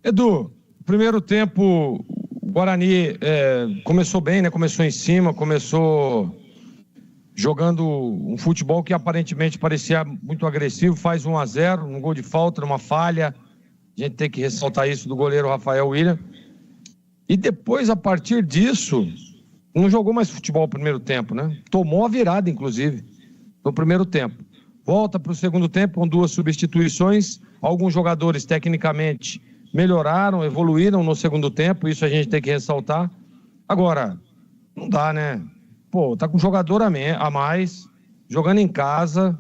Edu, primeiro tempo, o Guarani começou bem, né? Começou em cima, começou jogando um futebol que aparentemente parecia muito agressivo, faz 1-0, um gol de falta, uma falha. A gente tem que ressaltar isso do goleiro Rafael William. E depois, a partir disso, não jogou mais futebol no primeiro tempo, né? Tomou a virada, inclusive, no primeiro tempo. Volta para o segundo tempo com 2 substituições. Alguns jogadores, tecnicamente, melhoraram, evoluíram no segundo tempo. Isso a gente tem que ressaltar. Agora, não dá, né? Pô, tá com jogador a mais, jogando em casa.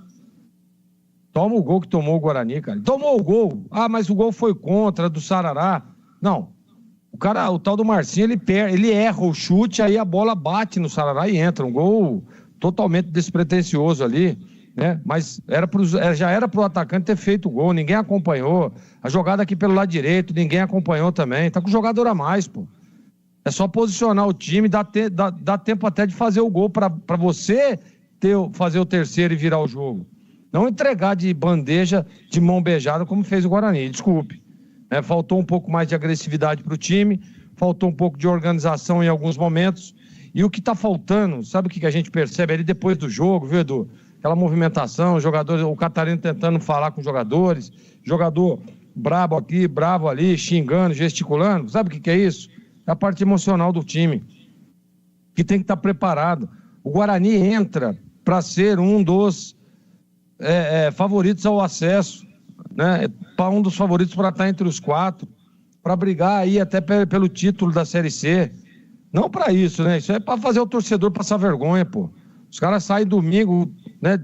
Toma o gol que tomou o Guarani, cara. Tomou o gol. Ah, mas o gol foi contra, do Sarará. Não. O tal do Marcinho, ele erra o chute, aí a bola bate no Sarará e entra. Um gol totalmente despretensioso ali, né? Mas já era pro atacante ter feito o gol, ninguém acompanhou. A jogada aqui pelo lado direito, ninguém acompanhou também. Tá com jogador a mais, pô. É só posicionar o time, dá tempo até de fazer o gol para você fazer o terceiro e virar o jogo. Não entregar de bandeja, de mão beijada, como fez o Guarani, desculpe. Faltou um pouco mais de agressividade para o time, faltou um pouco de organização em alguns momentos. E o que está faltando, sabe o que a gente percebe ali depois do jogo, viu, Edu? Aquela movimentação, o Catarino tentando falar com os jogadores, jogador brabo aqui, bravo ali, xingando, gesticulando. Sabe o que é isso? É a parte emocional do time, que tem que estar preparado. O Guarani entra para ser um dos favoritos ao acesso, né? Para um dos favoritos para estar entre os 4, para brigar aí até pelo título da Série C. Não para isso, né? Isso é para fazer o torcedor passar vergonha, pô. Os caras saem domingo, né?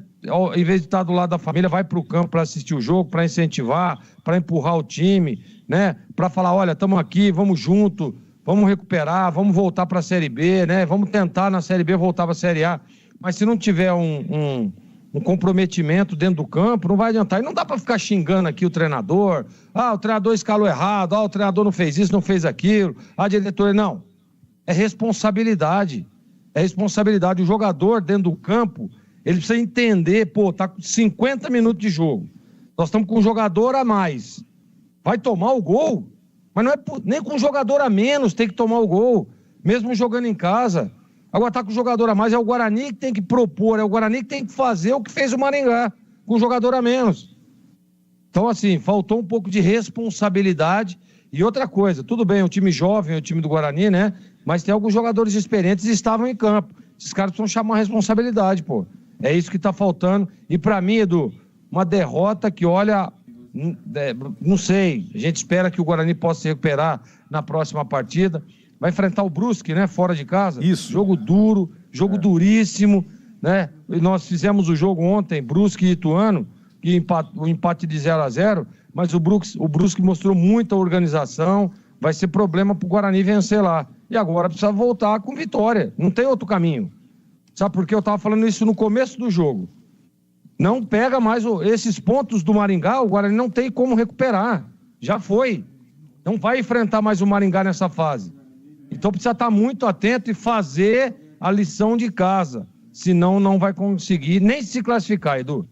Em vez de estar do lado da família, vai para o campo para assistir o jogo, para incentivar, para empurrar o time, né? Para falar, olha, estamos aqui, vamos junto, vamos recuperar, vamos voltar para a Série B, né? Vamos tentar na Série B voltar para a Série A. Mas se não tiver um comprometimento dentro do campo, não vai adiantar. E não dá para ficar xingando aqui o treinador. Ah, o treinador escalou errado. Ah, o treinador não fez isso, não fez aquilo. Ah, diretor, não. É responsabilidade. É responsabilidade. O jogador dentro do campo, ele precisa entender, pô, tá com 50 minutos de jogo. Nós estamos com um jogador a mais. Vai tomar o gol? Mas não é nem com um jogador a menos tem que tomar o gol. Mesmo jogando em casa. Agora tá com o jogador a mais, é o Guarani que tem que propor, é o Guarani que tem que fazer o que fez o Maringá, com o jogador a menos. Então, assim, faltou um pouco de responsabilidade. E outra coisa, tudo bem, um time jovem, o time do Guarani, né? Mas tem alguns jogadores experientes que estavam em campo. Esses caras precisam chamar a responsabilidade, pô. É isso que tá faltando. E pra mim, Edu, uma derrota que, olha, não sei, a gente espera que o Guarani possa se recuperar na próxima partida. Vai enfrentar o Brusque, né? Fora de casa. Isso. Jogo duro, jogo duríssimo, né? E nós fizemos o jogo ontem, Brusque e Ituano, que o empate de 0-0, mas o Brusque mostrou muita organização, vai ser problema pro Guarani vencer lá. E agora precisa voltar com vitória, não tem outro caminho. Sabe por quê? Eu tava falando isso no começo do jogo. Não pega mais esses pontos do Maringá, o Guarani não tem como recuperar. Já foi. Não vai enfrentar mais o Maringá nessa fase. Então precisa estar muito atento e fazer a lição de casa. Senão não vai conseguir nem se classificar, Edu.